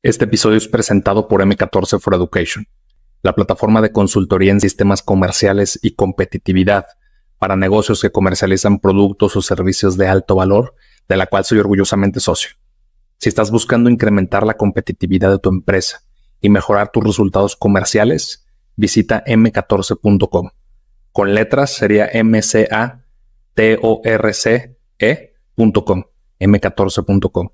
Este episodio es presentado por M14 for Education, la plataforma de consultoría en sistemas comerciales y competitividad para negocios que comercializan productos o servicios de alto valor, de la cual soy orgullosamente socio. Si estás buscando incrementar la competitividad de tu empresa y mejorar tus resultados comerciales, visita m14.com. Con letras sería mcatorce.com, m14.com.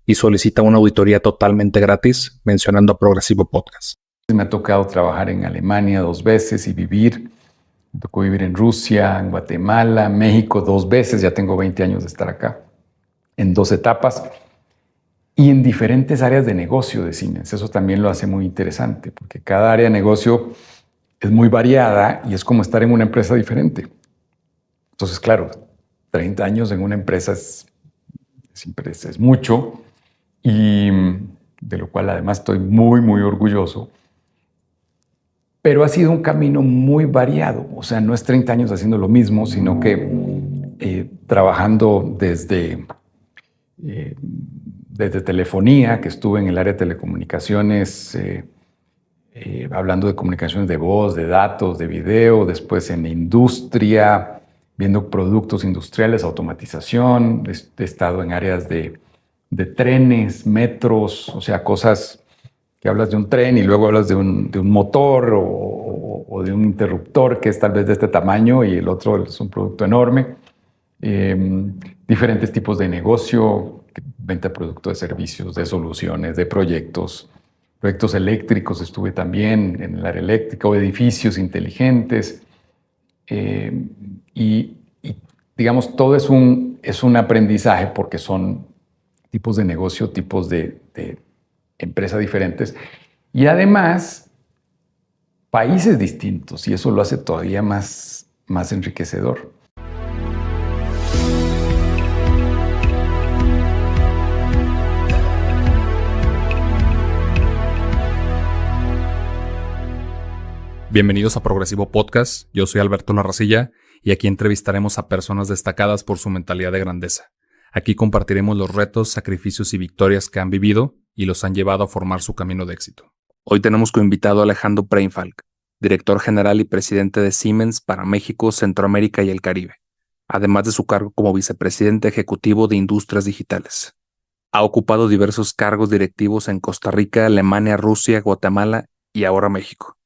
Y solicita una auditoría totalmente gratis mencionando a Progresivo Podcast. Me ha tocado trabajar en Alemania 2 veces y vivir. Me tocó vivir en Rusia, en Guatemala, México 2 veces. Ya tengo 20 años de estar acá, en 2 etapas y en diferentes áreas de negocio de Siemens. Eso también lo hace muy interesante, porque cada área de negocio es muy variada y es como estar en una empresa diferente. Entonces, claro, 30 años en una empresa es mucho, y de lo cual además estoy muy, muy orgulloso. Pero ha sido un camino muy variado. O sea, no es 30 años haciendo lo mismo, sino que trabajando desde telefonía, que estuve en el área de telecomunicaciones, hablando de comunicaciones de voz, de datos, de video, después en industria, viendo productos industriales, automatización. He estado en áreas de trenes, metros, o sea, cosas que hablas de un tren y luego hablas de un motor o de un interruptor que es tal vez de este tamaño y el otro es un producto enorme. Diferentes tipos de negocio, venta de productos, de servicios, de soluciones, de proyectos eléctricos. Estuve también en el área eléctrica, o edificios inteligentes. Y digamos, todo es un aprendizaje, porque son tipos de negocio, tipos de empresa diferentes, y además países distintos, y eso lo hace todavía más enriquecedor. Bienvenidos a Progresivo Podcast. Yo soy Alberto Narracilla y aquí entrevistaremos a personas destacadas por su mentalidad de grandeza. Aquí compartiremos los retos, sacrificios y victorias que han vivido y los han llevado a formar su camino de éxito. Hoy tenemos como invitado a Alejandro Preinfalk, director general y presidente de Siemens para México, Centroamérica y el Caribe, además de su cargo como vicepresidente ejecutivo de Industrias Digitales. Ha ocupado diversos cargos directivos en Costa Rica, Alemania, Rusia, Guatemala y ahora México.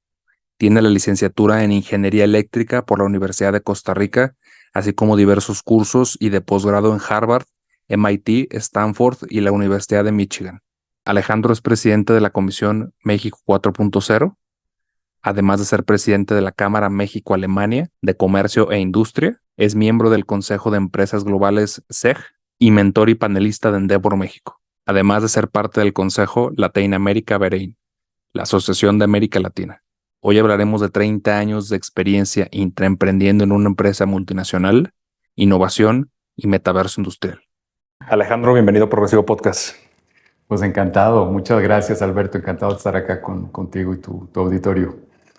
Tiene la licenciatura en Ingeniería Eléctrica por la Universidad de Costa Rica, así como diversos cursos y de posgrado en Harvard, MIT, Stanford y la Universidad de Michigan. Alejandro es presidente de la Comisión México 4.0, además de ser presidente de la Cámara México-Alemania de Comercio e Industria. Es miembro del Consejo de Empresas Globales SEG y mentor y panelista de Endeavor México, además de ser parte del Consejo Latin America Bahrein, la Asociación de América Latina. Hoy hablaremos de 30 años de experiencia intraemprendiendo en una empresa multinacional, innovación y metaverso industrial. Alejandro, bienvenido a Progresivo Podcast. Pues encantado. Muchas gracias, Alberto. Encantado de estar acá contigo y tu auditorio.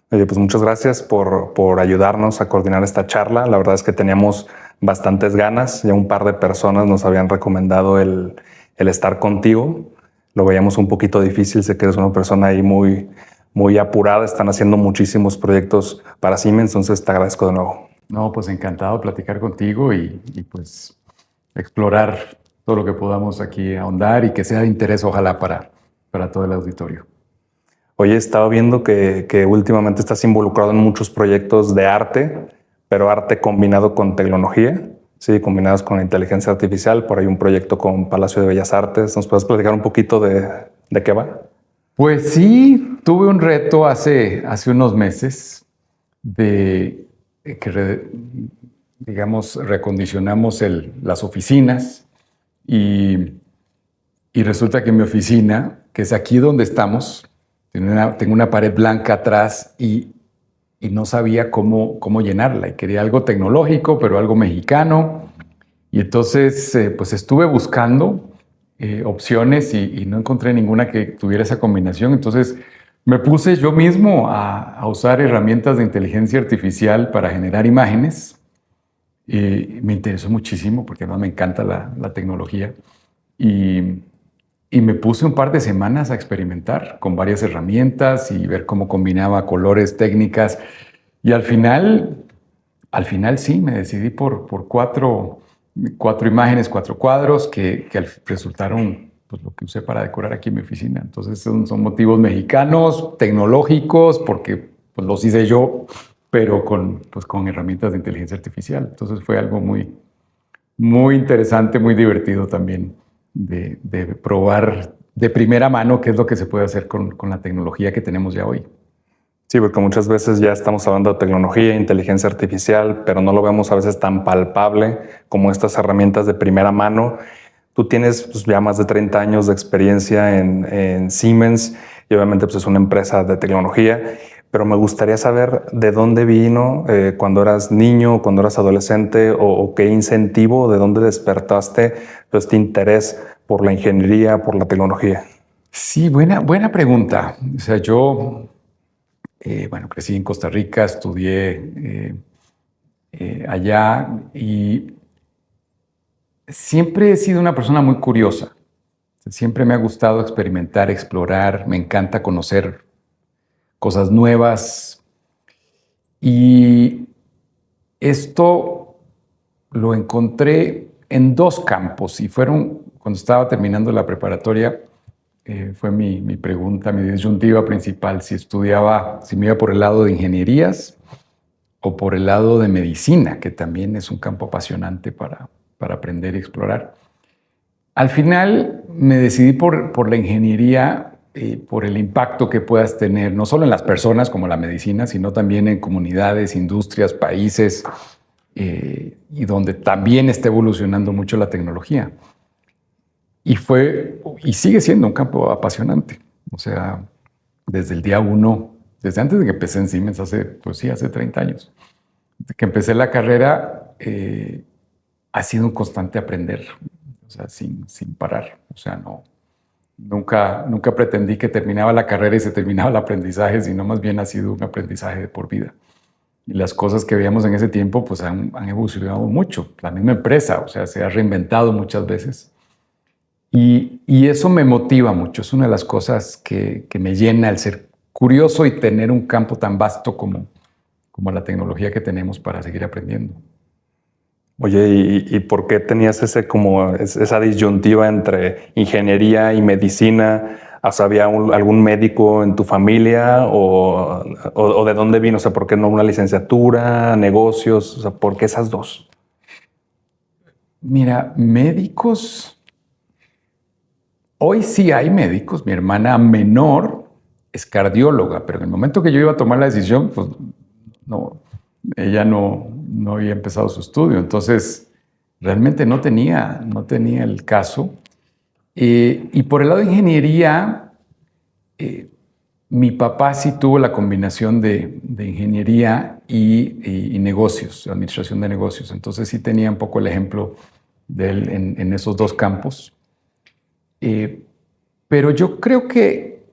Oye, pues muchas gracias por ayudarnos a coordinar esta charla. La verdad es que teníamos bastantes ganas. Ya un par de personas nos habían recomendado el estar contigo. Lo veíamos un poquito difícil. Sé que eres una persona ahí muy apurada, están haciendo muchísimos proyectos para Siemens, entonces te agradezco de nuevo. No, pues encantado de platicar contigo y pues explorar todo lo que podamos aquí ahondar y que sea de interés, ojalá, para todo el auditorio. Oye, estaba viendo que últimamente estás involucrado en muchos proyectos de arte, pero arte combinado con tecnología, sí, combinados con la inteligencia artificial. Por ahí un proyecto con Palacio de Bellas Artes. ¿Nos puedes platicar un poquito de qué va? Pues sí, tuve un reto hace unos meses de que, digamos, recondicionamos las oficinas y resulta que mi oficina, que es aquí donde estamos, tengo una pared blanca atrás y no sabía cómo llenarla, y quería algo tecnológico, pero algo mexicano. Y entonces pues estuve buscando opciones y no encontré ninguna que tuviera esa combinación. Entonces me puse yo mismo a usar herramientas de inteligencia artificial para generar imágenes. Me interesó muchísimo porque además me encanta la tecnología. Y y me puse un par de semanas a experimentar con varias herramientas y ver cómo combinaba colores, técnicas. Y al final sí, me decidí por cuatro imágenes, 4 cuadros que resultaron pues, lo que usé para decorar aquí en mi oficina. Entonces son motivos mexicanos, tecnológicos, porque pues, los hice yo, pero con herramientas de inteligencia artificial. Entonces fue algo muy interesante, muy divertido también de probar de primera mano qué es lo que se puede hacer con la tecnología que tenemos ya hoy. Sí, porque muchas veces ya estamos hablando de tecnología, inteligencia artificial, pero no lo vemos a veces tan palpable como estas herramientas de primera mano. Tú tienes pues, ya más de 30 años de experiencia en Siemens y obviamente pues, es una empresa de tecnología, pero me gustaría saber de dónde vino cuando eras niño, cuando eras adolescente o qué incentivo, de dónde despertaste pues, este interés por la ingeniería, por la tecnología. Sí, buena pregunta. O sea, yo crecí en Costa Rica, estudié allá y siempre he sido una persona muy curiosa. Siempre me ha gustado experimentar, explorar, me encanta conocer cosas nuevas. Y esto lo encontré en 2 campos y fueron, cuando estaba terminando la preparatoria, fue mi pregunta, mi disyuntiva principal, si me iba por el lado de ingenierías o por el lado de medicina, que también es un campo apasionante para aprender y explorar. Al final me decidí por la ingeniería, por el impacto que puedas tener, no solo en las personas como la medicina, sino también en comunidades, industrias, países, y donde también está evolucionando mucho la tecnología. Y sigue siendo un campo apasionante. O sea, desde el día 1, desde antes de que empecé en Siemens, hace 30 años, desde que empecé la carrera, ha sido un constante aprender, o sea, sin parar. O sea, nunca pretendí que terminaba la carrera y se terminaba el aprendizaje, sino más bien ha sido un aprendizaje de por vida. Y las cosas que veíamos en ese tiempo, pues han evolucionado mucho. La misma empresa, o sea, se ha reinventado muchas veces. Y eso me motiva mucho. Es una de las cosas que me llena el ser curioso y tener un campo tan vasto como la tecnología que tenemos para seguir aprendiendo. Oye, ¿y por qué tenías esa disyuntiva entre ingeniería y medicina? O sea, ¿había algún médico en tu familia o de dónde vino? O sea, ¿por qué no una licenciatura, negocios? O sea, ¿por qué esas 2? Mira, médicos... Hoy sí hay médicos. Mi hermana menor es cardióloga, pero en el momento que yo iba a tomar la decisión, pues ella no había empezado su estudio. Entonces, realmente no tenía el caso. Y por el lado de ingeniería, mi papá sí tuvo la combinación de ingeniería y negocios, administración de negocios. Entonces sí tenía un poco el ejemplo de él en esos 2 campos. Pero yo creo que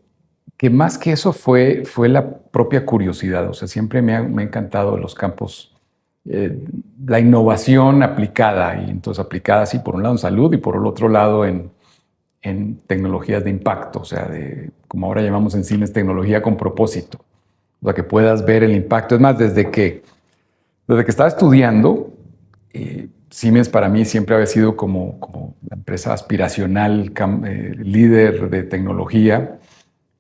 más que eso fue la propia curiosidad. O sea, siempre me ha encantado los campos, la innovación aplicada. Y entonces aplicada, sí, por un lado en salud y por el otro lado en tecnologías de impacto. O sea, como ahora llamamos en Siemens, tecnología con propósito. O sea, que puedas ver el impacto. Es más, desde que estaba estudiando, Siemens para mí siempre había sido como la empresa aspiracional, líder de tecnología,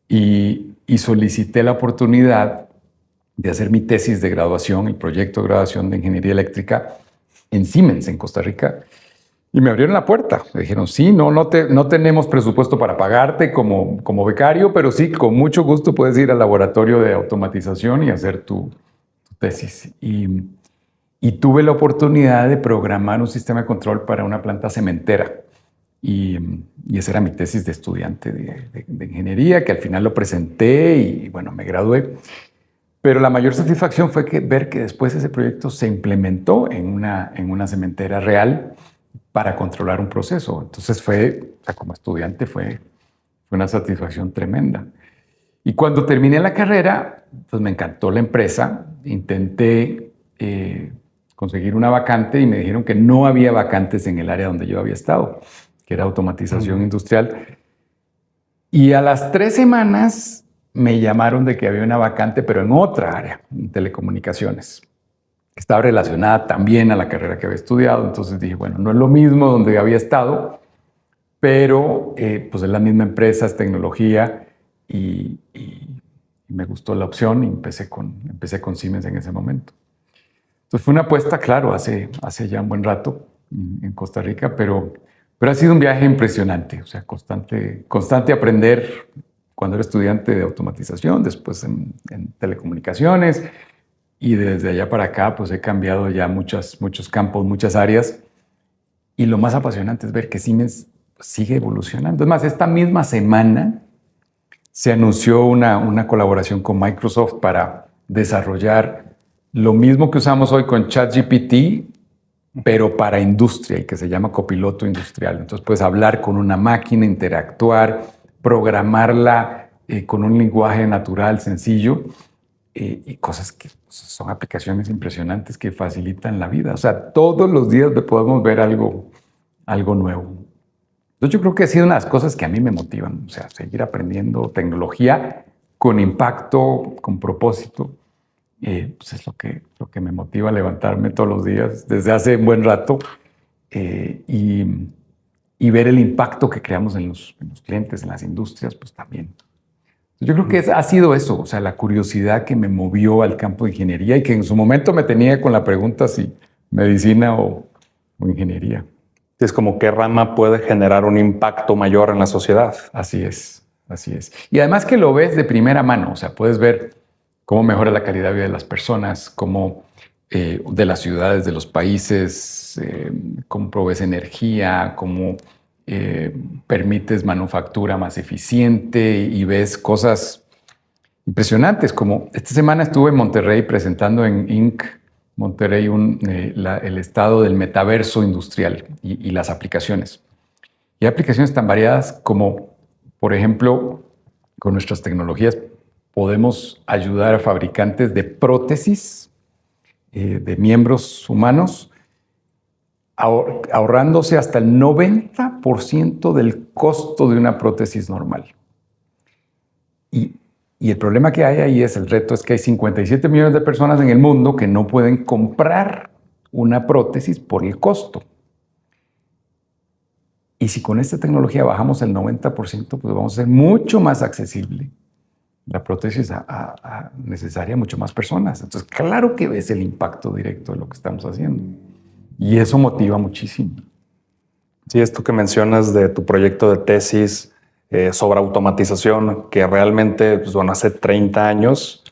y solicité la oportunidad de hacer mi tesis de graduación, el proyecto de graduación de ingeniería eléctrica en Siemens, en Costa Rica, y me abrieron la puerta. Me dijeron, sí, no tenemos presupuesto para pagarte como becario, pero sí, con mucho gusto puedes ir al laboratorio de automatización y hacer tu tesis. Y tuve la oportunidad de programar un sistema de control para una planta cementera. Y esa era mi tesis de estudiante de ingeniería, que al final lo presenté y bueno, me gradué. Pero la mayor satisfacción fue ver que después ese proyecto se implementó en una cementera real para controlar un proceso. Entonces como estudiante fue una satisfacción tremenda. Y cuando terminé la carrera, pues me encantó la empresa. Intenté conseguir una vacante y me dijeron que no había vacantes en el área donde yo había estado, que era automatización industrial. Y a las 3 semanas me llamaron de que había una vacante, pero en otra área, en telecomunicaciones. Estaba relacionada también a la carrera que había estudiado. Entonces dije, bueno, no es lo mismo donde había estado, pero pues es la misma empresa, es tecnología y me gustó la opción y empecé con Siemens en ese momento. Entonces fue una apuesta, claro, hace ya un buen rato en Costa Rica, pero ha sido un viaje impresionante, o sea, constante aprender cuando era estudiante de automatización, después en telecomunicaciones, y desde allá para acá pues he cambiado ya muchos campos, muchas áreas, y lo más apasionante es ver que Siemens sigue evolucionando. Es más, esta misma semana se anunció una colaboración con Microsoft para desarrollar lo mismo que usamos hoy con ChatGPT, pero para industria, y que se llama copiloto industrial. Entonces puedes hablar con una máquina, interactuar, programarla con un lenguaje natural, sencillo, y cosas que son aplicaciones impresionantes que facilitan la vida. O sea, todos los días podemos ver algo nuevo. Entonces yo creo que ha sido una de las cosas que a mí me motivan, o sea, seguir aprendiendo tecnología con impacto, con propósito. Pues es lo que me motiva a levantarme todos los días desde hace un buen rato y ver el impacto que creamos en los clientes, en las industrias, pues también. Yo creo que ha sido eso, o sea, la curiosidad que me movió al campo de ingeniería y que en su momento me tenía con la pregunta si medicina o ingeniería. Es como qué rama puede generar un impacto mayor en la sociedad. Así es, así es. Y además que lo ves de primera mano, o sea, puedes ver cómo mejora la calidad de vida de las personas, cómo de las ciudades, de los países, cómo provees energía, cómo permites manufactura más eficiente y ves cosas impresionantes. Como esta semana estuve en Monterrey presentando en Inc. Monterrey el estado del metaverso industrial y las aplicaciones. Y hay aplicaciones tan variadas como, por ejemplo, con nuestras tecnologías podemos ayudar a fabricantes de prótesis de miembros humanos, ahorrándose hasta el 90% del costo de una prótesis normal. Y el problema que hay ahí el reto es que hay 57 millones de personas en el mundo que no pueden comprar una prótesis por el costo. Y si con esta tecnología bajamos el 90%, pues vamos a ser mucho más accesible la prótesis necesaria a mucho más personas. Entonces, claro que ves el impacto directo de lo que estamos haciendo. Y eso motiva muchísimo. Sí, esto que mencionas de tu proyecto de tesis sobre automatización, que realmente, pues, bueno, hace 30 años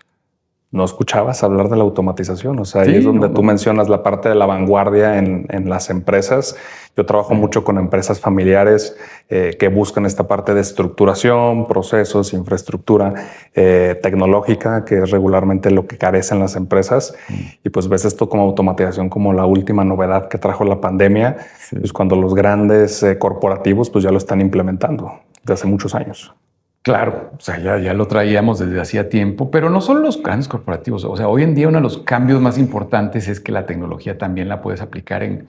no escuchabas hablar de la automatización. O sea, sí, ahí es donde tú mencionas la parte de la vanguardia en las empresas. Yo trabajo mucho con empresas familiares que buscan esta parte de estructuración, procesos, infraestructura tecnológica, que es regularmente lo que carecen las empresas. Y pues ves esto como automatización como la última novedad que trajo la pandemia, pues cuando los grandes corporativos pues ya lo están implementando desde hace muchos años. Claro, o sea, ya lo traíamos desde hacía tiempo, pero no solo los grandes corporativos. O sea, hoy en día uno de los cambios más importantes es que la tecnología también la puedes aplicar en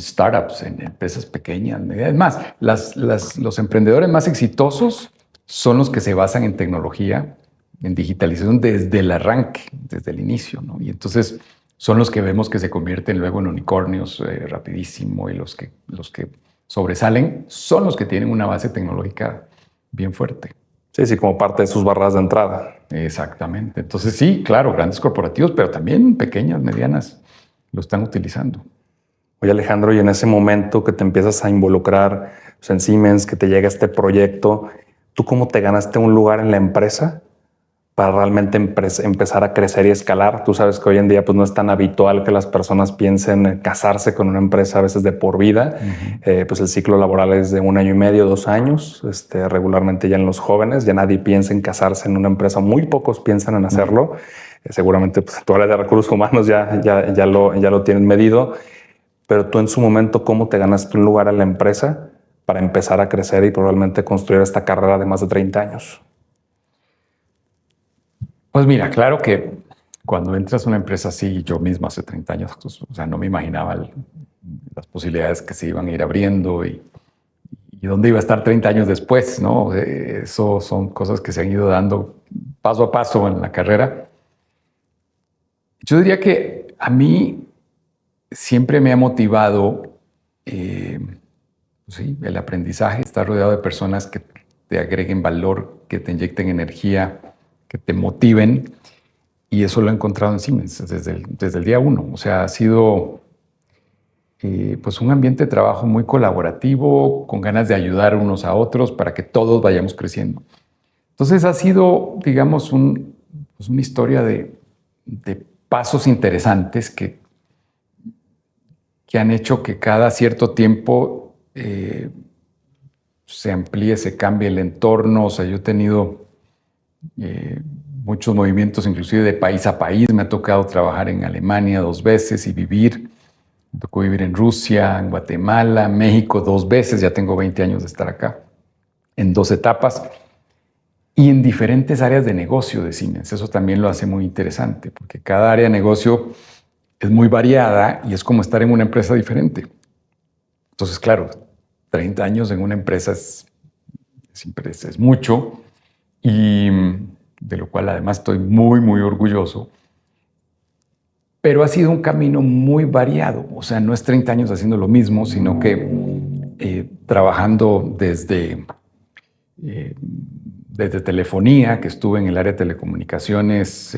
startups, en empresas pequeñas. Es más, los emprendedores más exitosos son los que se basan en tecnología, en digitalización desde el arranque, desde el inicio, ¿no? Y entonces son los que vemos que se convierten luego en unicornios rapidísimo, y los que sobresalen son los que tienen una base tecnológica bien fuerte. Sí, como parte de sus barras de entrada. Exactamente. Entonces sí, claro, grandes corporativos, pero también pequeñas, medianas, lo están utilizando. Oye, Alejandro, y en ese momento que te empiezas a involucrar pues, en Siemens, que te llega este proyecto, ¿tú cómo te ganaste un lugar en la empresa para realmente empezar a crecer y escalar? Tú sabes que hoy en día pues, no es tan habitual que las personas piensen casarse con una empresa a veces de por vida. Pues el ciclo laboral es de 1 año y medio, 2 años. Regularmente ya en los jóvenes, ya nadie piensa en casarse en una empresa. Muy pocos piensan en hacerlo. Seguramente pues, tu área de recursos humanos ya lo tienen medido. Pero tú en su momento, ¿cómo te ganaste un lugar en la empresa para empezar a crecer y probablemente construir esta carrera de más de 30 años? Pues mira, claro que cuando entras a una empresa así, yo mismo hace 30 años, pues, o sea, no me imaginaba las posibilidades que se iban a ir abriendo y y dónde iba a estar 30 años después, ¿no? Eso son cosas que se han ido dando paso a paso en la carrera. Yo diría que a mí siempre me ha motivado sí, el aprendizaje, estar rodeado de personas que te agreguen valor, que te inyecten energía, que te motiven. Y eso lo he encontrado en Siemens desde el día uno. O sea, ha sido pues un ambiente de trabajo muy colaborativo, con ganas de ayudar unos a otros para que todos vayamos creciendo. Entonces ha sido, digamos, pues una historia de pasos interesantes que han hecho que cada cierto tiempo se amplíe, se cambie el entorno. O sea, yo he tenido muchos movimientos, inclusive de país a país. Me ha tocado trabajar en Alemania 2 veces y vivir. Me tocó vivir en Rusia, en Guatemala, México 2 veces. Ya tengo 20 años de estar acá, en 2 etapas. Y en diferentes áreas de negocio de Siemens. Eso también lo hace muy interesante, porque cada área de negocio es muy variada y es como estar en una empresa diferente. Entonces, claro, 30 años en una empresa es mucho, y de lo cual además estoy muy, muy orgulloso. Pero ha sido un camino muy variado. O sea, no es 30 años haciendo lo mismo, sino que trabajando desde telefonía, que estuve en el área de telecomunicaciones,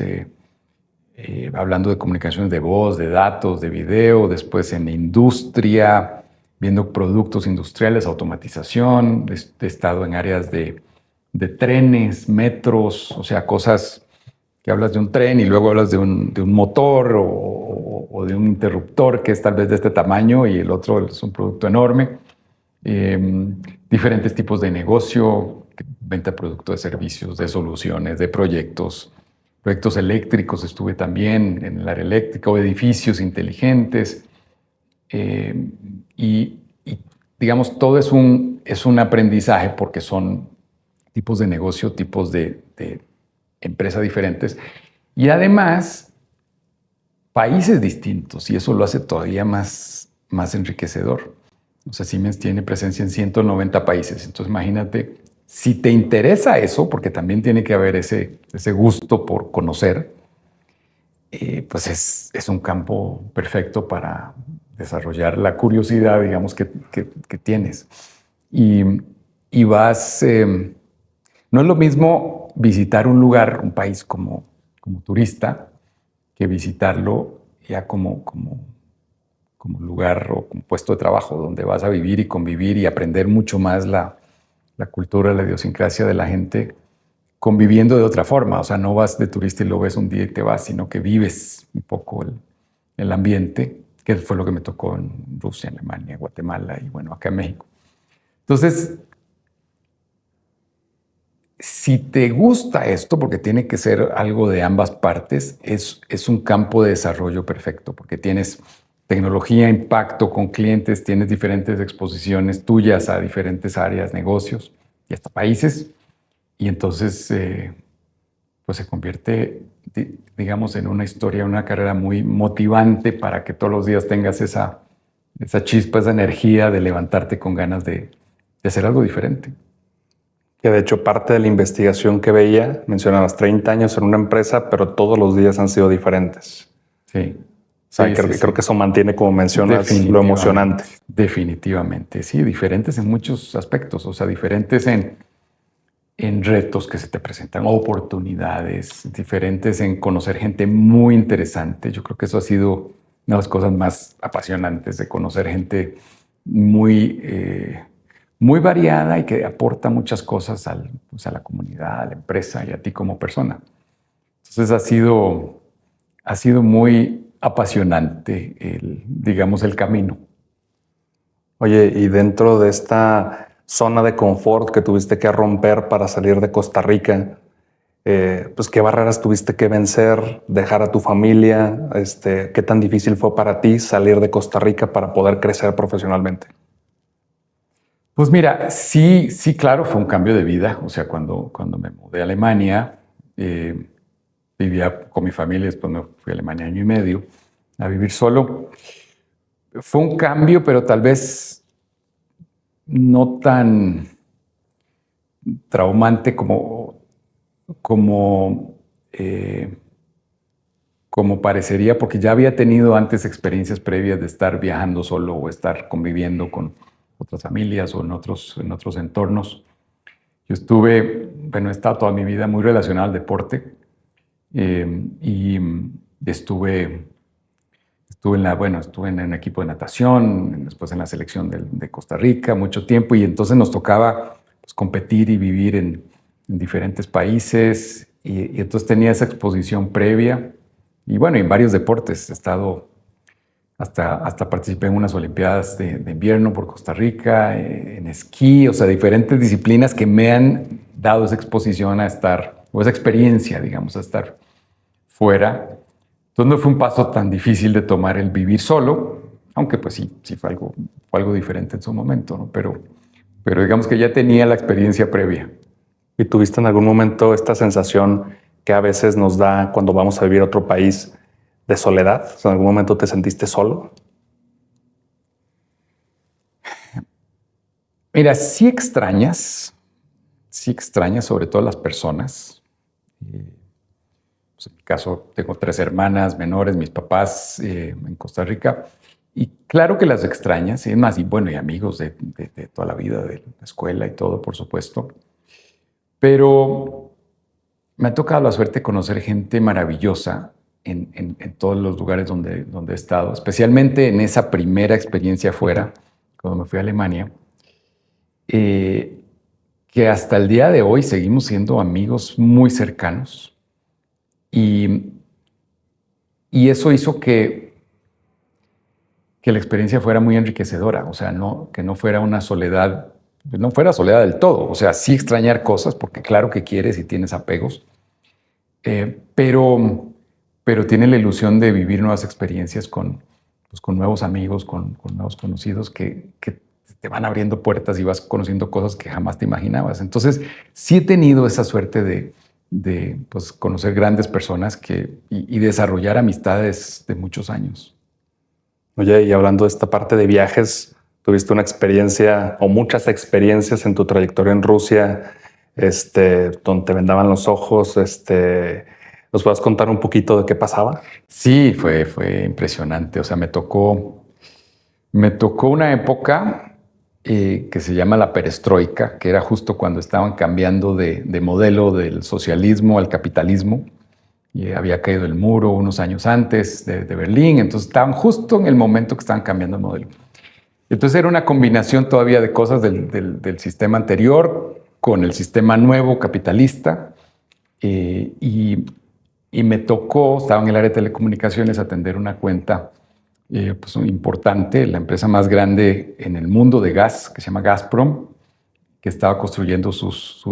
hablando de comunicaciones de voz, de datos, de video, después en industria, viendo productos industriales, automatización. He estado en áreas de trenes, metros, o sea, cosas que hablas de un tren y luego hablas de un motor o de un interruptor que es tal vez de este tamaño y el otro es un producto enorme. Diferentes tipos de negocio, venta de productos, de servicios, de soluciones, de proyectos eléctricos. Estuve también en el área eléctrica, o edificios inteligentes. Y digamos, todo es un aprendizaje, porque son tipos de negocio, tipos de empresa diferentes. Y además, países distintos, y eso lo hace todavía más enriquecedor. O sea, Siemens tiene presencia en 190 países. Entonces, imagínate, si te interesa eso, porque también tiene que haber ese gusto por conocer, pues es un campo perfecto para desarrollar la curiosidad, digamos, que tienes. Y vas... no es lo mismo visitar un lugar, un país como turista, que visitarlo ya como lugar o como puesto de trabajo donde vas a vivir y convivir y aprender mucho más la cultura, la idiosincrasia de la gente, conviviendo de otra forma. O sea, no vas de turista y lo ves un día y te vas, sino que vives un poco el ambiente, que fue lo que me tocó en Rusia, Alemania, Guatemala y bueno, acá en México. Entonces, si te gusta esto, porque tiene que ser algo de ambas partes, es un campo de desarrollo perfecto, porque tienes tecnología, impacto con clientes, tienes diferentes exposiciones tuyas a diferentes áreas, negocios y hasta países. Y entonces, pues se convierte, digamos, en una historia, una carrera muy motivante para que todos los días tengas esa chispa, esa energía de levantarte con ganas de hacer algo diferente. Que de hecho parte de la investigación que veía, mencionabas 30 años en una empresa, pero todos los días han sido diferentes. Sí. O sea, creo que eso mantiene, como mencionas, lo emocionante. Definitivamente, sí, diferentes en muchos aspectos, o sea, diferentes en retos que se te presentan, oportunidades, diferentes en conocer gente muy interesante. Yo creo que eso ha sido una de las cosas más apasionantes, de conocer gente muy variada y que aporta muchas cosas a la comunidad, a la empresa y a ti como persona. Entonces ha sido muy apasionante, digamos, el camino. Oye, y dentro de esta zona de confort que tuviste que romper para salir de Costa Rica, pues qué barreras tuviste que vencer, dejar a tu familia, qué tan difícil fue para ti salir de Costa Rica para poder crecer profesionalmente. Pues mira, sí, claro, fue un cambio de vida. O sea, cuando me mudé a Alemania, vivía con mi familia, después me fui a Alemania 1 año y medio a vivir solo. Fue un cambio, pero tal vez no tan traumante como, como parecería, porque ya había tenido antes experiencias previas de estar viajando solo o estar conviviendo con otras familias o en otros entornos. Yo he estado toda mi vida muy relacionado al deporte y estuve en un equipo de natación, después en la selección de Costa Rica mucho tiempo, y entonces nos tocaba pues, competir y vivir en diferentes países, y entonces tenía esa exposición previa. Y bueno, en varios deportes he estado, hasta participé en unas Olimpiadas de invierno por Costa Rica, en esquí, o sea, diferentes disciplinas que me han dado esa exposición a estar, o esa experiencia, digamos, a estar fuera. Entonces no fue un paso tan difícil de tomar el vivir solo, aunque pues sí fue algo diferente en su momento, ¿no? Pero digamos que ya tenía la experiencia previa. ¿Y tuviste en algún momento esta sensación que a veces nos da cuando vamos a vivir a otro país de soledad? ¿En algún momento te sentiste solo? Mira, sí extrañas sobre todo las personas. Pues en mi caso, tengo 3 hermanas menores, mis papás en Costa Rica. Y claro que las extrañas, y es más, y bueno, y amigos de toda la vida, de la escuela y todo, por supuesto. Pero me ha tocado la suerte de conocer gente maravillosa en todos los lugares donde he estado, especialmente en esa primera experiencia afuera, cuando me fui a Alemania, que hasta el día de hoy seguimos siendo amigos muy cercanos. Y eso hizo que la experiencia fuera muy enriquecedora, o sea, que no fuera una soledad, no fuera soledad del todo, o sea, sí extrañar cosas, porque claro que quieres y tienes apegos, pero tiene la ilusión de vivir nuevas experiencias con nuevos amigos, con nuevos conocidos que te van abriendo puertas y vas conociendo cosas que jamás te imaginabas. Entonces, sí he tenido esa suerte de pues, conocer grandes personas y desarrollar amistades de muchos años. Oye, y hablando de esta parte de viajes, ¿tuviste una experiencia o muchas experiencias en tu trayectoria en Rusia, donde te vendaban los ojos? ¿Nos puedes contar un poquito de qué pasaba? Sí, fue impresionante. O sea, me tocó una época que se llama la perestroika, que era justo cuando estaban cambiando de modelo del socialismo al capitalismo. Y había caído el muro unos años antes de Berlín, entonces estaban justo en el momento que estaban cambiando el modelo. Entonces era una combinación todavía de cosas del sistema anterior con el sistema nuevo capitalista, y me tocó, estaba en el área de telecomunicaciones, atender una cuenta pues importante, la empresa más grande en el mundo de gas, que se llama Gazprom, que estaba construyendo sus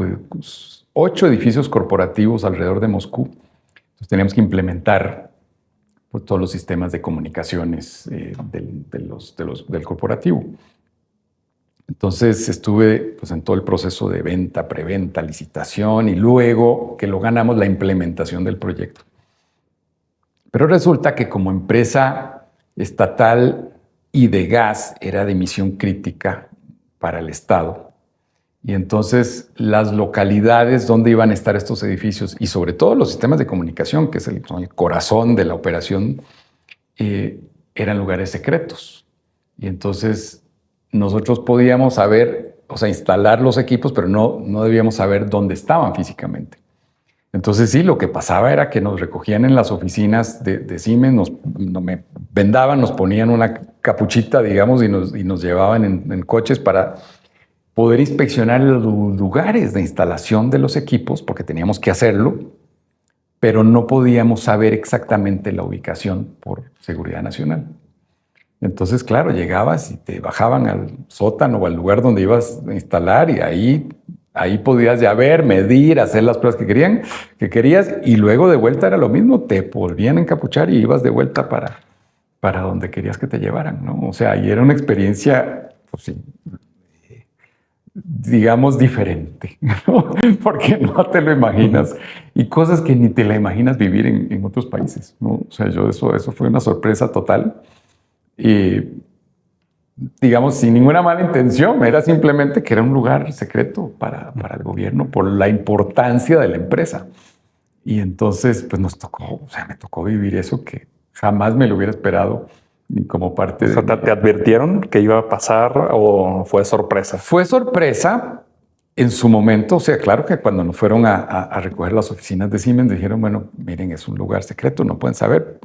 8 edificios corporativos alrededor de Moscú. Entonces teníamos que implementar pues, todos los sistemas de comunicaciones del corporativo. Entonces estuve pues, en todo el proceso de venta, preventa, licitación y luego que lo ganamos, la implementación del proyecto. Pero resulta que como empresa estatal y de gas era de misión crítica para el Estado, y entonces las localidades donde iban a estar estos edificios y sobre todo los sistemas de comunicación, que son el corazón de la operación, eran lugares secretos. Y entonces nosotros podíamos saber, o sea, instalar los equipos, pero no debíamos saber dónde estaban físicamente. Entonces sí, lo que pasaba era que nos recogían en las oficinas de Siemens, me vendaban, nos ponían una capuchita, digamos, y nos llevaban en coches para poder inspeccionar los lugares de instalación de los equipos, porque teníamos que hacerlo, pero no podíamos saber exactamente la ubicación por seguridad nacional. Entonces, claro, llegabas y te bajaban al sótano o al lugar donde ibas a instalar y ahí podías ya ver, medir, hacer las pruebas que querías, y luego de vuelta era lo mismo, te volvían a encapuchar y ibas de vuelta para donde querías que te llevaran, ¿no? O sea, y era una experiencia, pues sí, digamos, diferente, ¿no? Porque no te lo imaginas. Y cosas que ni te la imaginas vivir en otros países, ¿no? O sea, eso fue una sorpresa total. digamos, sin ninguna mala intención, era simplemente que era un lugar secreto para el gobierno por la importancia de la empresa. Y entonces, pues nos tocó, o sea, me tocó vivir eso que jamás me lo hubiera esperado ni como parte de... O sea, ¿te advirtieron que iba a pasar o fue sorpresa? Fue sorpresa en su momento. O sea, claro que cuando nos fueron a recoger las oficinas de Siemens, dijeron, bueno, miren, es un lugar secreto, no pueden saber.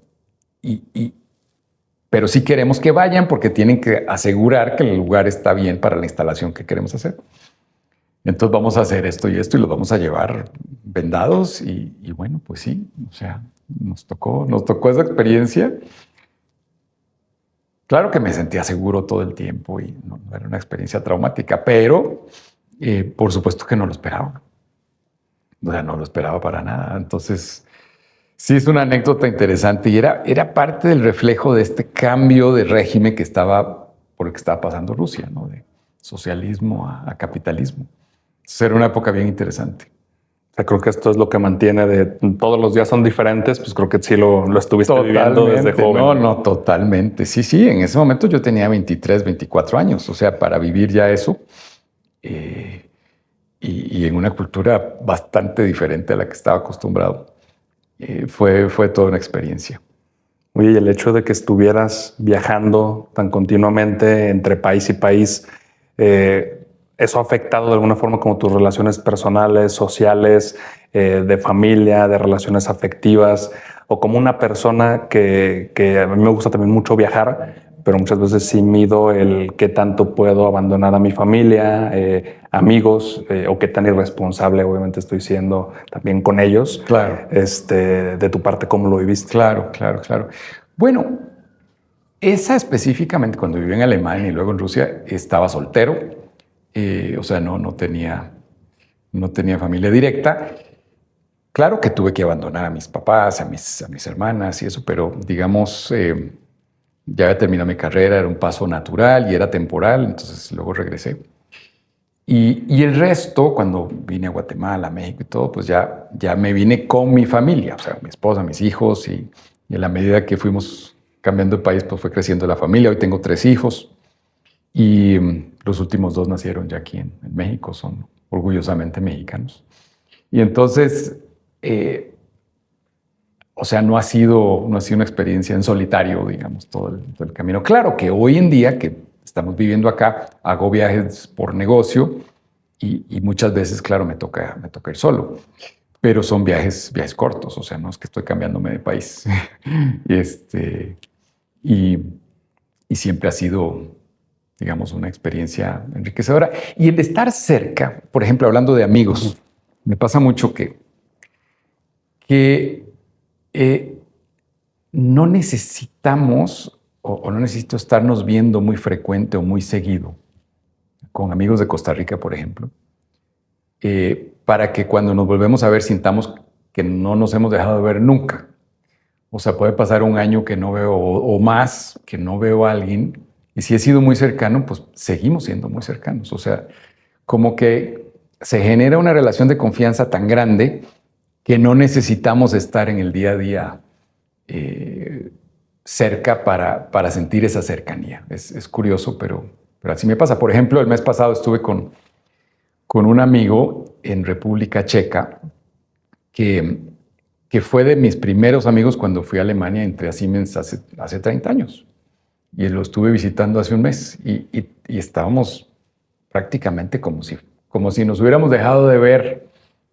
Pero sí queremos que vayan porque tienen que asegurar que el lugar está bien para la instalación que queremos hacer. Entonces vamos a hacer esto y los vamos a llevar vendados y bueno, pues sí, o sea, nos tocó esa experiencia. Claro que me sentía seguro todo el tiempo y no era una experiencia traumática, pero por supuesto que no lo esperaba. O sea, no lo esperaba para nada. Entonces, sí es una anécdota interesante y era parte del reflejo de este cambio de régimen por el que estaba pasando Rusia, ¿no? De socialismo a capitalismo. Entonces, era una época bien interesante. O sea, creo que esto es lo que mantiene de todos los días son diferentes, pues creo que sí lo estuviste viviendo desde joven. No, totalmente. Sí, en ese momento yo tenía 23, 24 años, o sea, para vivir ya eso y en una cultura bastante diferente a la que estaba acostumbrado. Fue toda una experiencia. Oye, y el hecho de que estuvieras viajando tan continuamente entre país y país, ¿eso ha afectado de alguna forma como tus relaciones personales, sociales, de familia, de relaciones afectivas? O como una persona que a mí me gusta también mucho viajar, pero muchas veces sí mido el qué tanto puedo abandonar a mi familia, amigos, o qué tan irresponsable obviamente estoy siendo también con ellos. Claro. De tu parte, ¿cómo lo viviste? Claro. Bueno, esa específicamente cuando viví en Alemania y luego en Rusia, estaba soltero. O sea, no tenía familia directa. Claro que tuve que abandonar a mis papás, a mis hermanas y eso, pero digamos, ya había terminado mi carrera, era un paso natural y era temporal, entonces luego regresé. Y el resto, cuando vine a Guatemala, México y todo, pues ya me vine con mi familia, o sea, mi esposa, mis hijos, y en la medida que fuimos cambiando de país, pues fue creciendo la familia. Hoy tengo 3 hijos y los últimos 2 nacieron ya aquí en México, son orgullosamente mexicanos. Y entonces, o sea, no ha sido una experiencia en solitario, digamos, todo el camino. Claro que hoy en día, que estamos viviendo acá, hago viajes por negocio y muchas veces, claro, me toca ir solo. Pero son viajes cortos, o sea, no es que estoy cambiándome de país. y siempre ha sido, digamos, una experiencia enriquecedora. Y el estar cerca, por ejemplo, hablando de amigos, me pasa mucho que no necesitamos o no necesito estarnos viendo muy frecuente o muy seguido con amigos de Costa Rica, por ejemplo, para que cuando nos volvemos a ver sintamos que no nos hemos dejado de ver nunca. O sea, puede pasar un año que no veo o más que no veo a alguien y si he sido muy cercano, pues seguimos siendo muy cercanos. O sea, como que se genera una relación de confianza tan grande que no necesitamos estar en el día a día cerca para sentir esa cercanía. Es curioso, pero así me pasa. Por ejemplo, el mes pasado estuve con un amigo en República Checa que fue de mis primeros amigos cuando fui a Alemania, entré a Siemens hace 30 años. Y lo estuve visitando hace un mes y estábamos prácticamente como si nos hubiéramos dejado de ver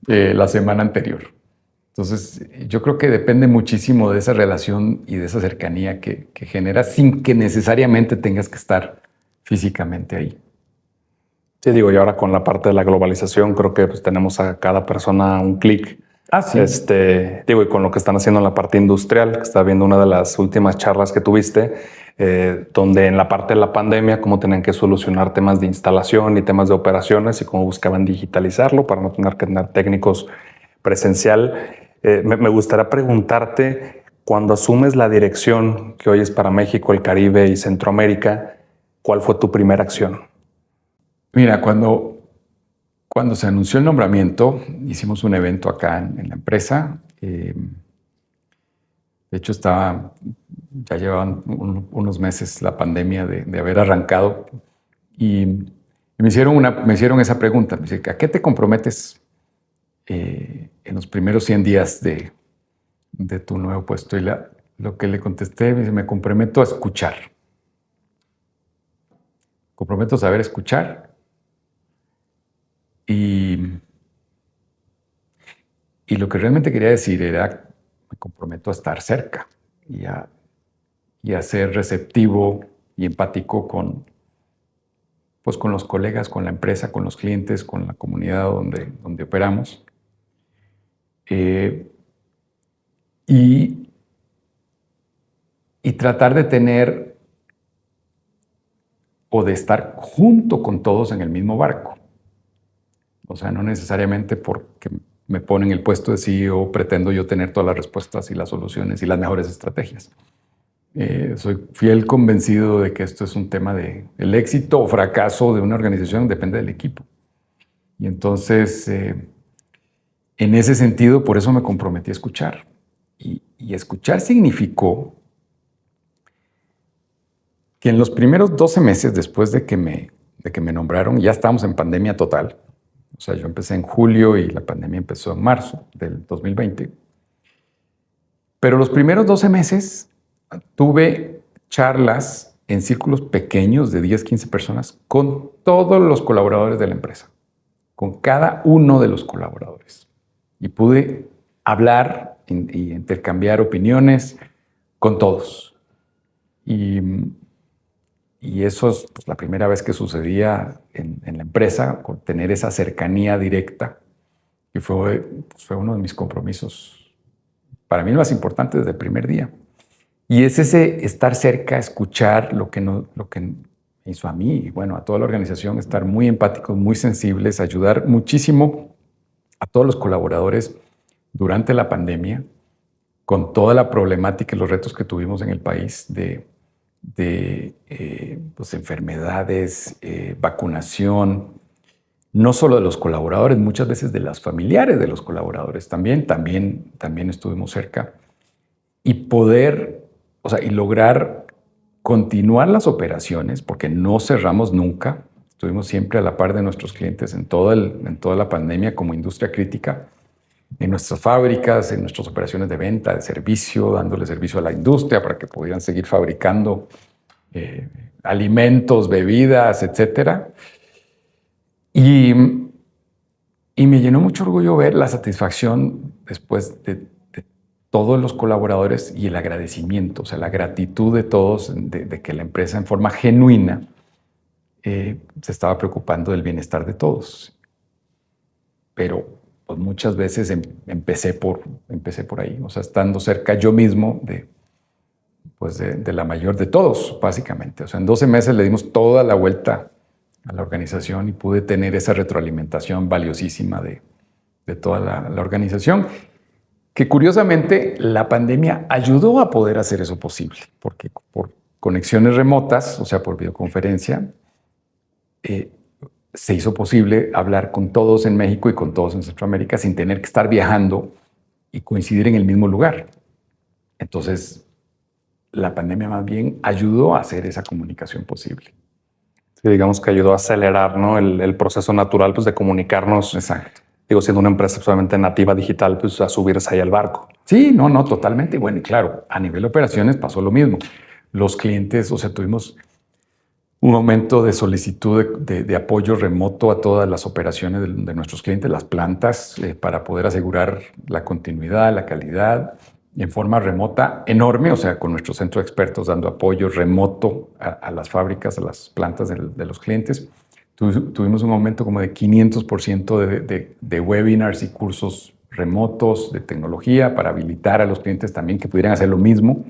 la semana anterior. Entonces, yo creo que depende muchísimo de esa relación y de esa cercanía que generas sin que necesariamente tengas que estar físicamente ahí. Sí, digo, y ahora con la parte de la globalización, creo que pues, tenemos a cada persona un clic. Ah, sí. Digo, y con lo que están haciendo en la parte industrial, que está viendo una de las últimas charlas que tuviste, donde en la parte de la pandemia, cómo tenían que solucionar temas de instalación y temas de operaciones y cómo buscaban digitalizarlo para no tener que tener técnicos presencial. Me gustaría preguntarte, cuando asumes la dirección que hoy es para México, el Caribe y Centroamérica, ¿cuál fue tu primera acción? Mira, cuando se anunció el nombramiento, hicimos un evento acá en la empresa. De hecho, estaba ya llevaban unos meses la pandemia de haber arrancado y me hicieron esa pregunta. Me dice, ¿a qué te comprometes en los primeros 100 días de tu nuevo puesto? Y lo que le contesté, me dice, me comprometo a escuchar. Comprometo a saber escuchar y lo que realmente quería decir era, me comprometo a estar cerca y a ser receptivo y empático con los colegas, con la empresa, con los clientes, con la comunidad donde operamos. Y tratar de tener o de estar junto con todos en el mismo barco. O sea, no necesariamente porque me ponen el puesto de CEO pretendo yo tener todas las respuestas y las soluciones y las mejores estrategias. Soy fiel convencido de que esto es un tema el éxito o fracaso de una organización depende del equipo. Y entonces, en ese sentido, por eso me comprometí a escuchar. Y escuchar significó que en los primeros 12 meses después de que me nombraron, ya estábamos en pandemia total. O sea, yo empecé en julio y la pandemia empezó en marzo del 2020. Pero los primeros 12 meses tuve charlas en círculos pequeños de 10, 15 personas con todos los colaboradores de la empresa, con cada uno de los colaboradores. Y pude hablar y intercambiar opiniones con todos. Y eso es la primera vez que sucedía en la empresa, con tener esa cercanía directa, que fue uno de mis compromisos, para mí, más importantes desde el primer día. Y es ese estar cerca, escuchar lo que me hizo a mí y bueno, a toda la organización, estar muy empáticos, muy sensibles, ayudar muchísimo a todos los colaboradores durante la pandemia, con toda la problemática y los retos que tuvimos en el país de enfermedades, vacunación, no solo de los colaboradores, muchas veces de las familiares de los colaboradores también estuvimos cerca y y lograr continuar las operaciones porque no cerramos nunca, estuvimos siempre a la par de nuestros clientes en toda la pandemia como industria crítica, en nuestras fábricas, en nuestras operaciones de venta, de servicio, dándole servicio a la industria para que pudieran seguir fabricando alimentos, bebidas, etc. Y me llenó mucho orgullo ver la satisfacción después de todos los colaboradores y el agradecimiento, o sea, la gratitud de todos de que la empresa en forma genuina se estaba preocupando del bienestar de todos. Pero pues muchas veces empecé por ahí, o sea, estando cerca yo mismo de la mayor de todos, básicamente. O sea, en 12 meses le dimos toda la vuelta a la organización y pude tener esa retroalimentación valiosísima de toda la organización, que curiosamente la pandemia ayudó a poder hacer eso posible, porque por conexiones remotas, o sea, por videoconferencia, se hizo posible hablar con todos en México y con todos en Centroamérica sin tener que estar viajando y coincidir en el mismo lugar. Entonces, la pandemia más bien ayudó a hacer esa comunicación posible. Sí, digamos que ayudó a acelerar, ¿no?, el proceso natural de comunicarnos. Exacto. Digo, siendo una empresa solamente nativa digital, a subirse ahí al barco. Sí, no, totalmente. Bueno, y claro, a nivel de operaciones pasó lo mismo. Los clientes, o sea, tuvimos un aumento de solicitud de apoyo remoto a todas las operaciones de nuestros clientes, las plantas, para poder asegurar la continuidad, la calidad, en forma remota enorme, o sea, con nuestro centro de expertos dando apoyo remoto a las fábricas, a las plantas de los clientes. Tuvimos un aumento como de 500% de webinars y cursos remotos de tecnología para habilitar a los clientes también que pudieran hacer lo mismo.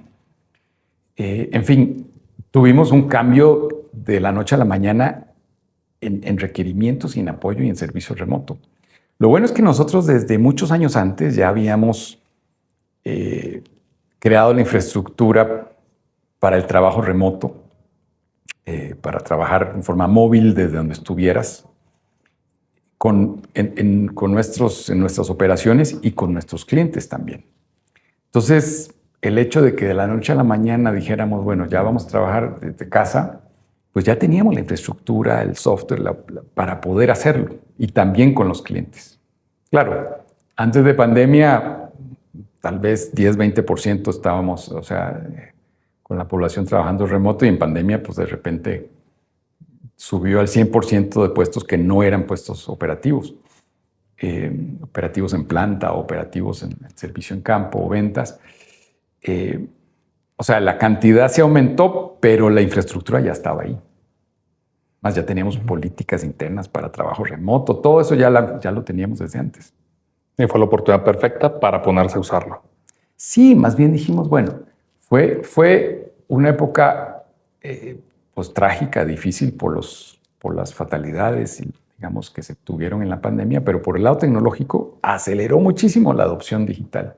En fin, tuvimos un cambio de la noche a la mañana en requerimientos y en apoyo y en servicio remoto. Lo bueno es que nosotros desde muchos años antes ya habíamos creado la infraestructura para el trabajo remoto, para trabajar en forma móvil desde donde estuvieras, en nuestras operaciones y con nuestros clientes también. Entonces, el hecho de que de la noche a la mañana dijéramos, bueno, ya vamos a trabajar desde casa, pues ya teníamos la infraestructura, el software para poder hacerlo y también con los clientes. Claro, antes de pandemia, tal vez 10-20% estábamos, o sea, con la población trabajando remoto, y en pandemia, pues de repente subió al 100% de puestos que no eran puestos operativos. Operativos en planta, operativos en servicio en campo o ventas. O sea, la cantidad se aumentó, pero la infraestructura ya estaba ahí. Más ya teníamos políticas internas para trabajo remoto, todo eso ya lo teníamos desde antes. Y fue la oportunidad perfecta para ponerse a usarlo. Sí, más bien dijimos, bueno, fue una época pues trágica, difícil por las fatalidades, digamos, que se tuvieron en la pandemia, pero por el lado tecnológico aceleró muchísimo la adopción digital.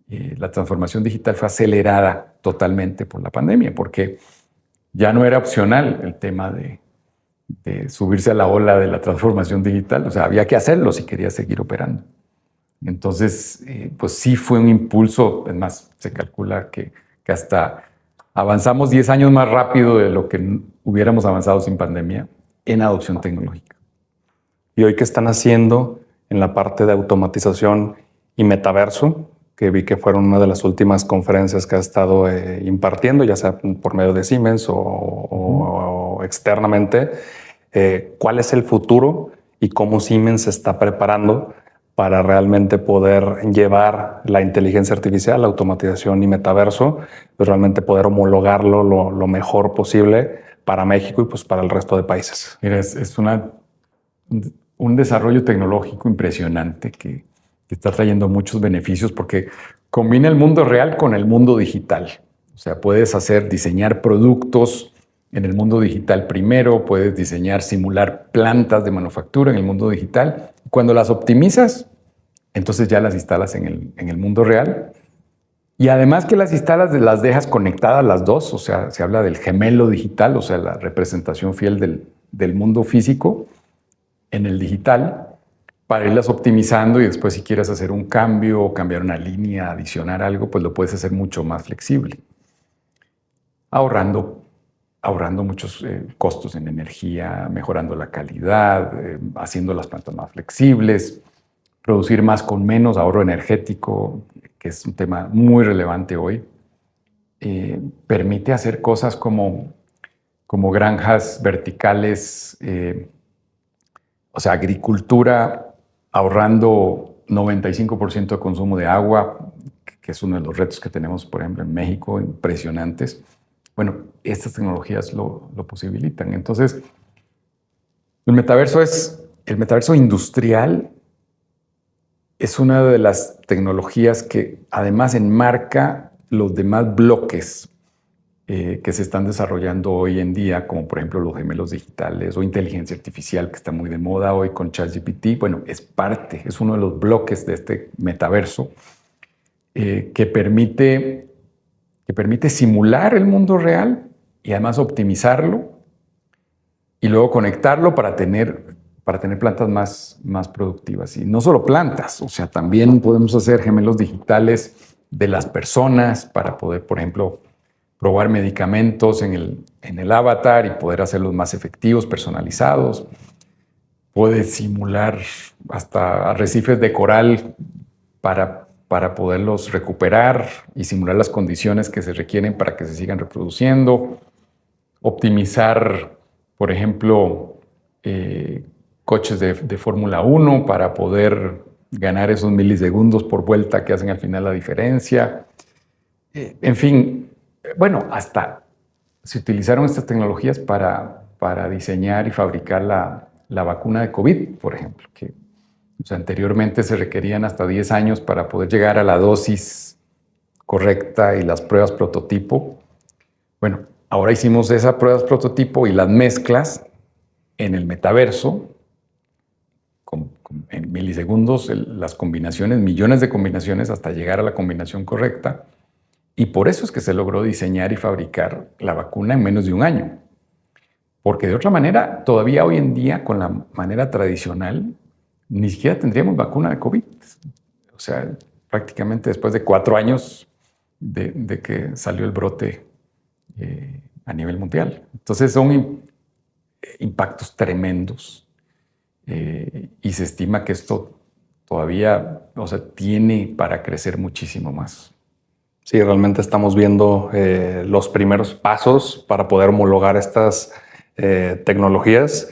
La transformación digital fue acelerada totalmente por la pandemia, porque ya no era opcional el tema de subirse a la ola de la transformación digital. O sea, había que hacerlo si quería seguir operando. Entonces, pues sí fue un impulso. Es más, se calcula que hasta avanzamos 10 años más rápido de lo que hubiéramos avanzado sin pandemia en adopción tecnológica. ¿Y hoy qué están haciendo en la parte de automatización y metaverso? Que vi que fueron una de las últimas conferencias que ha estado impartiendo, ya sea por medio de Siemens o externamente. ¿Cuál es el futuro y cómo Siemens se está preparando para realmente poder llevar la inteligencia artificial, la automatización y metaverso, pues realmente poder homologarlo lo mejor posible para México y pues para el resto de países? Mira, es un desarrollo tecnológico impresionante que está trayendo muchos beneficios porque combina el mundo real con el mundo digital. O sea, puedes diseñar productos en el mundo digital primero, puedes simular plantas de manufactura en el mundo digital. Cuando las optimizas, entonces ya las instalas en el mundo real. Y además que las instalas, las dejas conectadas las dos. O sea, se habla del gemelo digital, o sea, la representación fiel del mundo físico en el digital, para irlas optimizando, y después si quieres hacer un cambio o cambiar una línea, adicionar algo, pues lo puedes hacer mucho más flexible, ahorrando muchos costos en energía, mejorando la calidad, haciendo las plantas más flexibles, producir más con menos, ahorro energético, que es un tema muy relevante hoy. Permite hacer cosas como granjas verticales, o sea, agricultura ahorrando 95% de consumo de agua, que es uno de los retos que tenemos, por ejemplo, en México, impresionantes. Bueno, estas tecnologías lo posibilitan. Entonces, el metaverso industrial es una de las tecnologías que además enmarca los demás bloques que se están desarrollando hoy en día, como por ejemplo los gemelos digitales o inteligencia artificial, que está muy de moda hoy con ChatGPT. Bueno, es uno de los bloques de este metaverso que permite simular el mundo real y además optimizarlo y luego conectarlo para tener plantas más productivas. Y no solo plantas, o sea, también podemos hacer gemelos digitales de las personas para poder, por ejemplo, probar medicamentos en el avatar y poder hacerlos más efectivos, personalizados. Puede simular hasta arrecifes de coral para poderlos recuperar y simular las condiciones que se requieren para que se sigan reproduciendo. Optimizar, por ejemplo, coches de Fórmula 1 para poder ganar esos milisegundos por vuelta que hacen al final la diferencia. En fin, bueno, hasta se utilizaron estas tecnologías para diseñar y fabricar la vacuna de COVID, por ejemplo, que anteriormente se requerían hasta 10 años para poder llegar a la dosis correcta y las pruebas prototipo. Bueno, ahora hicimos esas pruebas prototipo y las mezclas en el metaverso, en milisegundos, las combinaciones, millones de combinaciones hasta llegar a la combinación correcta. Y por eso es que se logró diseñar y fabricar la vacuna en menos de un año. Porque de otra manera, todavía hoy en día, con la manera tradicional, ni siquiera tendríamos vacuna de COVID. O sea, prácticamente después de 4 años de que salió el brote a nivel mundial. Entonces son impactos tremendos y se estima que esto todavía, o sea, tiene para crecer muchísimo más. Sí, realmente estamos viendo los primeros pasos para poder homologar estas tecnologías.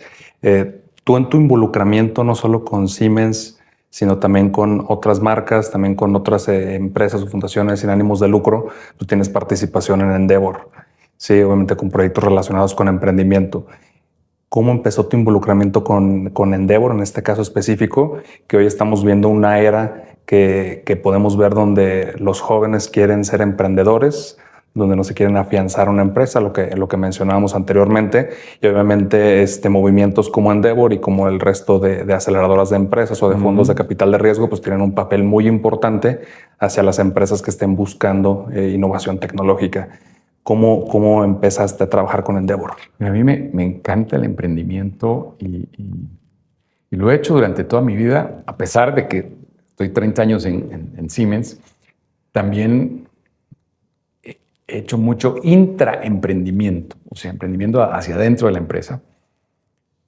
Tú en tu involucramiento no solo con Siemens, sino también con otras marcas, también con otras empresas o fundaciones sin ánimos de lucro, tú tienes participación en Endeavor, sí, obviamente con proyectos relacionados con emprendimiento. ¿Cómo empezó tu involucramiento con Endeavor en este caso específico? Que hoy estamos viendo una era que podemos ver donde los jóvenes quieren ser emprendedores, donde no se quieren afianzar a una empresa, lo que mencionábamos anteriormente, y obviamente movimientos como Endeavor y como el resto de aceleradoras de empresas o de fondos de capital de riesgo, pues tienen un papel muy importante hacia las empresas que estén buscando innovación tecnológica. ¿Cómo empezaste a trabajar con Endeavor? A mí me encanta el emprendimiento y lo he hecho durante toda mi vida, a pesar de que estoy 30 años en Siemens. También he hecho mucho intraemprendimiento, o sea, emprendimiento hacia adentro de la empresa.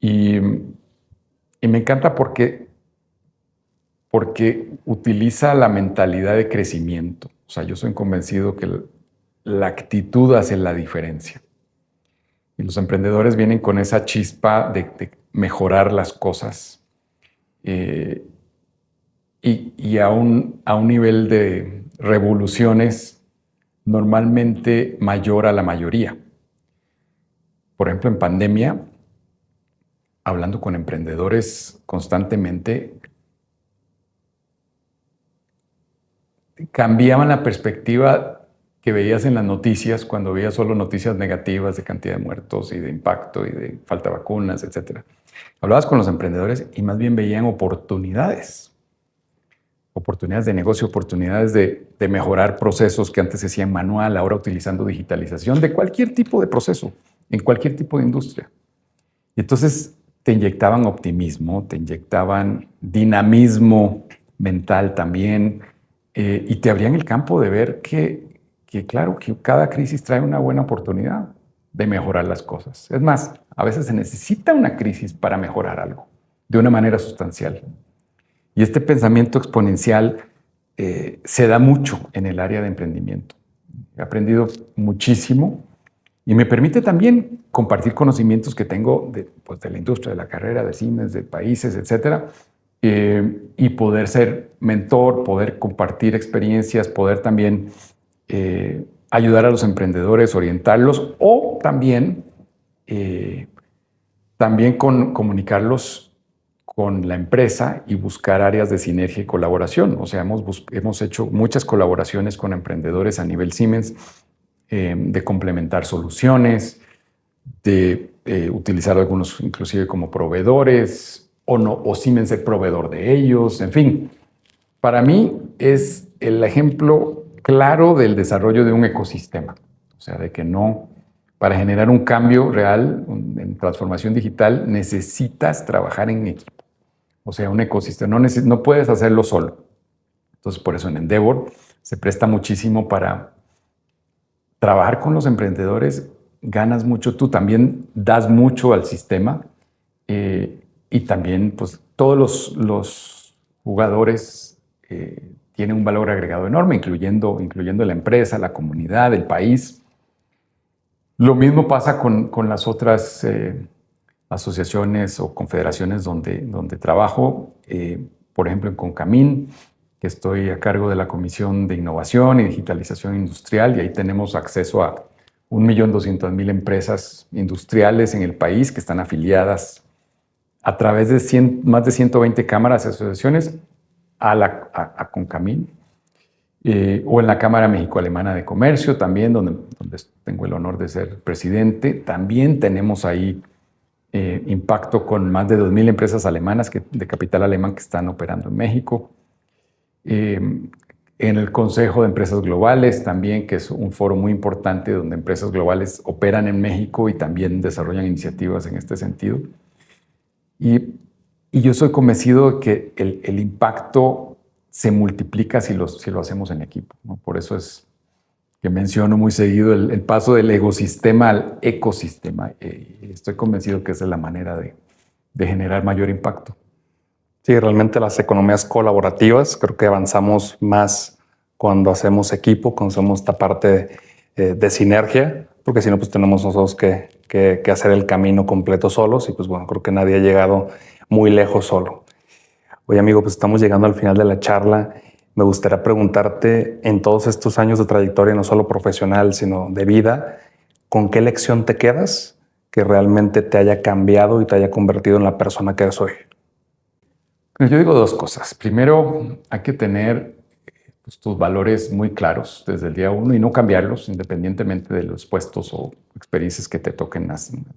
Y me encanta porque utiliza la mentalidad de crecimiento. O sea, yo soy convencido que la actitud hace la diferencia. Y los emprendedores vienen con esa chispa de mejorar las cosas y a un nivel de revoluciones normalmente mayor a la mayoría. Por ejemplo, en pandemia, hablando con emprendedores constantemente, cambiaban la perspectiva que veías en las noticias cuando veías solo noticias negativas de cantidad de muertos y de impacto y de falta de vacunas, etc. Hablabas con los emprendedores y más bien veían oportunidades de negocio, oportunidades de mejorar procesos que antes se hacían manual, ahora utilizando digitalización de cualquier tipo de proceso, en cualquier tipo de industria. Y entonces te inyectaban optimismo, te inyectaban dinamismo mental también, y te abrían el campo de ver que claro, que cada crisis trae una buena oportunidad de mejorar las cosas. Es más, a veces se necesita una crisis para mejorar algo de una manera sustancial. Y este pensamiento exponencial se da mucho en el área de emprendimiento. He aprendido muchísimo y me permite también compartir conocimientos que tengo de la industria, de la carrera, de Siemens, de países, etcétera, y poder ser mentor, poder compartir experiencias, poder también ayudar a los emprendedores, orientarlos o también comunicarlos con la empresa y buscar áreas de sinergia y colaboración. O sea, hemos hecho muchas colaboraciones con emprendedores a nivel Siemens, de complementar soluciones, de utilizar algunos inclusive como proveedores o Siemens ser proveedor de ellos, en fin. Para mí es el ejemplo claro del desarrollo de un ecosistema. O sea, de que no, para generar un cambio real en transformación digital, necesitas trabajar en equipo. O sea, un ecosistema, no puedes hacerlo solo. Entonces, por eso en Endeavor se presta muchísimo para trabajar con los emprendedores, ganas mucho, tú también das mucho al sistema, y también pues todos los jugadores tienen un valor agregado enorme, incluyendo la empresa, la comunidad, el país. Lo mismo pasa con las otras asociaciones o confederaciones donde trabajo, por ejemplo en Concamín, que estoy a cargo de la Comisión de Innovación y Digitalización Industrial, y ahí tenemos acceso a 1.200.000 empresas industriales en el país que están afiliadas a través de más de 120 cámaras y asociaciones a Concamín, o en la Cámara México-Alemana de Comercio también, donde tengo el honor de ser presidente. También tenemos ahí impacto con más de 2.000 empresas alemanas de capital alemán que están operando en México. En el Consejo de Empresas Globales también, que es un foro muy importante donde empresas globales operan en México y también desarrollan iniciativas en este sentido. Y yo soy convencido de que el impacto se multiplica si lo hacemos en equipo, ¿no? Por eso es que menciono muy seguido, el paso del ecosistema al ecosistema. Estoy convencido que esa es la manera de generar mayor impacto. Sí, realmente las economías colaborativas, creo que avanzamos más cuando hacemos equipo, cuando hacemos esta parte de sinergia, porque si no, pues tenemos nosotros que hacer el camino completo solos y pues bueno, creo que nadie ha llegado muy lejos solo. Oye, amigo, pues estamos llegando al final de la charla. Me gustaría preguntarte, en todos estos años de trayectoria, no solo profesional, sino de vida, ¿con qué lección te quedas que realmente te haya cambiado y te haya convertido en la persona que eres hoy? Yo digo dos cosas. Primero, hay que tener pues, tus valores muy claros desde el día uno y no cambiarlos independientemente de los puestos o experiencias que te toquen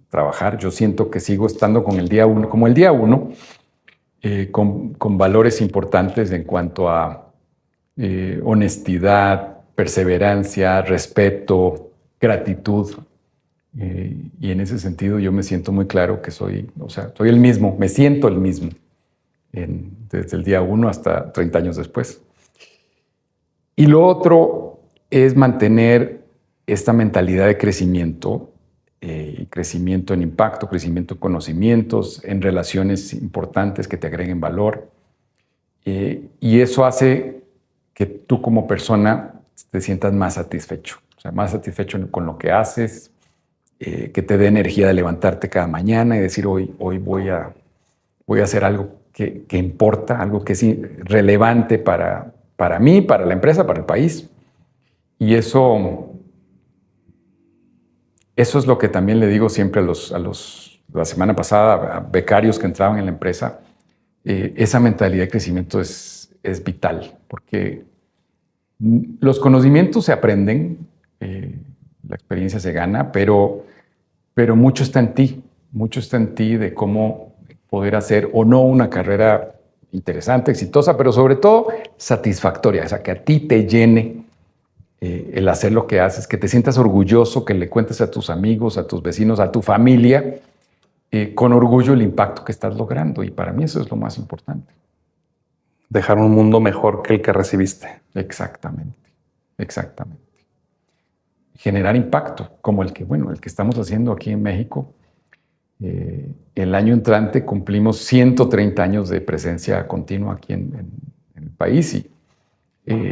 trabajar. Yo siento que sigo estando con el día uno, como el día uno, con valores importantes en cuanto a honestidad, perseverancia, respeto, gratitud. Y en ese sentido yo me siento muy claro que soy el mismo, me siento el mismo desde el día 1 hasta 30 años después. Y lo otro es mantener esta mentalidad de crecimiento, crecimiento en impacto, crecimiento en conocimientos, en relaciones importantes que te agreguen valor. Y eso hace que tú como persona te sientas más satisfecho, más satisfecho con lo que haces, que te dé energía de levantarte cada mañana y decir hoy voy a hacer algo que importa, algo que es relevante para mí, para la empresa, para el país. Y eso es lo que también le digo siempre la semana pasada, a becarios que entraban en la empresa. Esa mentalidad de crecimiento es vital, porque los conocimientos se aprenden, la experiencia se gana, pero mucho está en ti de cómo poder hacer o no una carrera interesante, exitosa, pero sobre todo satisfactoria, que a ti te llene el hacer lo que haces, que te sientas orgulloso, que le cuentes a tus amigos, a tus vecinos, a tu familia, con orgullo el impacto que estás logrando. Y para mí eso es lo más importante. Dejar un mundo mejor que el que recibiste. Exactamente. Generar impacto, como el que estamos haciendo aquí en México. El año entrante cumplimos 130 años de presencia continua aquí en el país y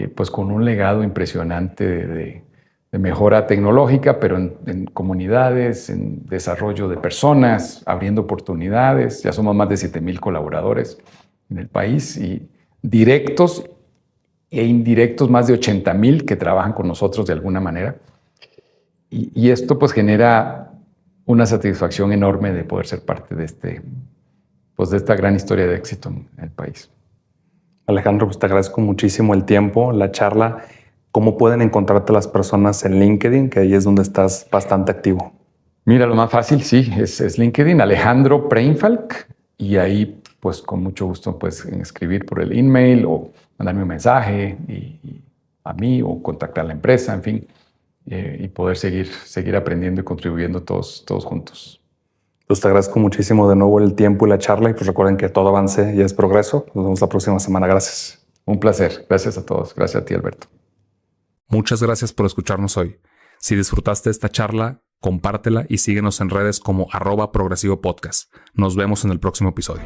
pues con un legado impresionante de mejora tecnológica, pero en comunidades, en desarrollo de personas, abriendo oportunidades. Ya somos más de 7,000 colaboradores en el país y directos e indirectos más de 80,000 que trabajan con nosotros de alguna manera. Y esto pues genera una satisfacción enorme de poder ser parte de esta gran historia de éxito en el país. Alejandro, pues te agradezco muchísimo el tiempo, la charla. ¿Cómo pueden encontrarte las personas en LinkedIn? Que ahí es donde estás bastante activo. Mira, lo más fácil, sí, es LinkedIn, Alejandro Preinfalk, y ahí pues con mucho gusto puedes escribir por el email o mandarme un mensaje a mí o contactar a la empresa, en fin. Y poder seguir aprendiendo y contribuyendo todos juntos. Pues te agradezco muchísimo de nuevo el tiempo y la charla y pues recuerden que todo avance y es progreso. Nos vemos la próxima semana. Gracias. Un placer. Gracias a todos. Gracias a ti, Alberto. Muchas gracias por escucharnos hoy. Si disfrutaste esta charla, compártela y síguenos en redes como @progresivopodcast. Nos vemos en el próximo episodio.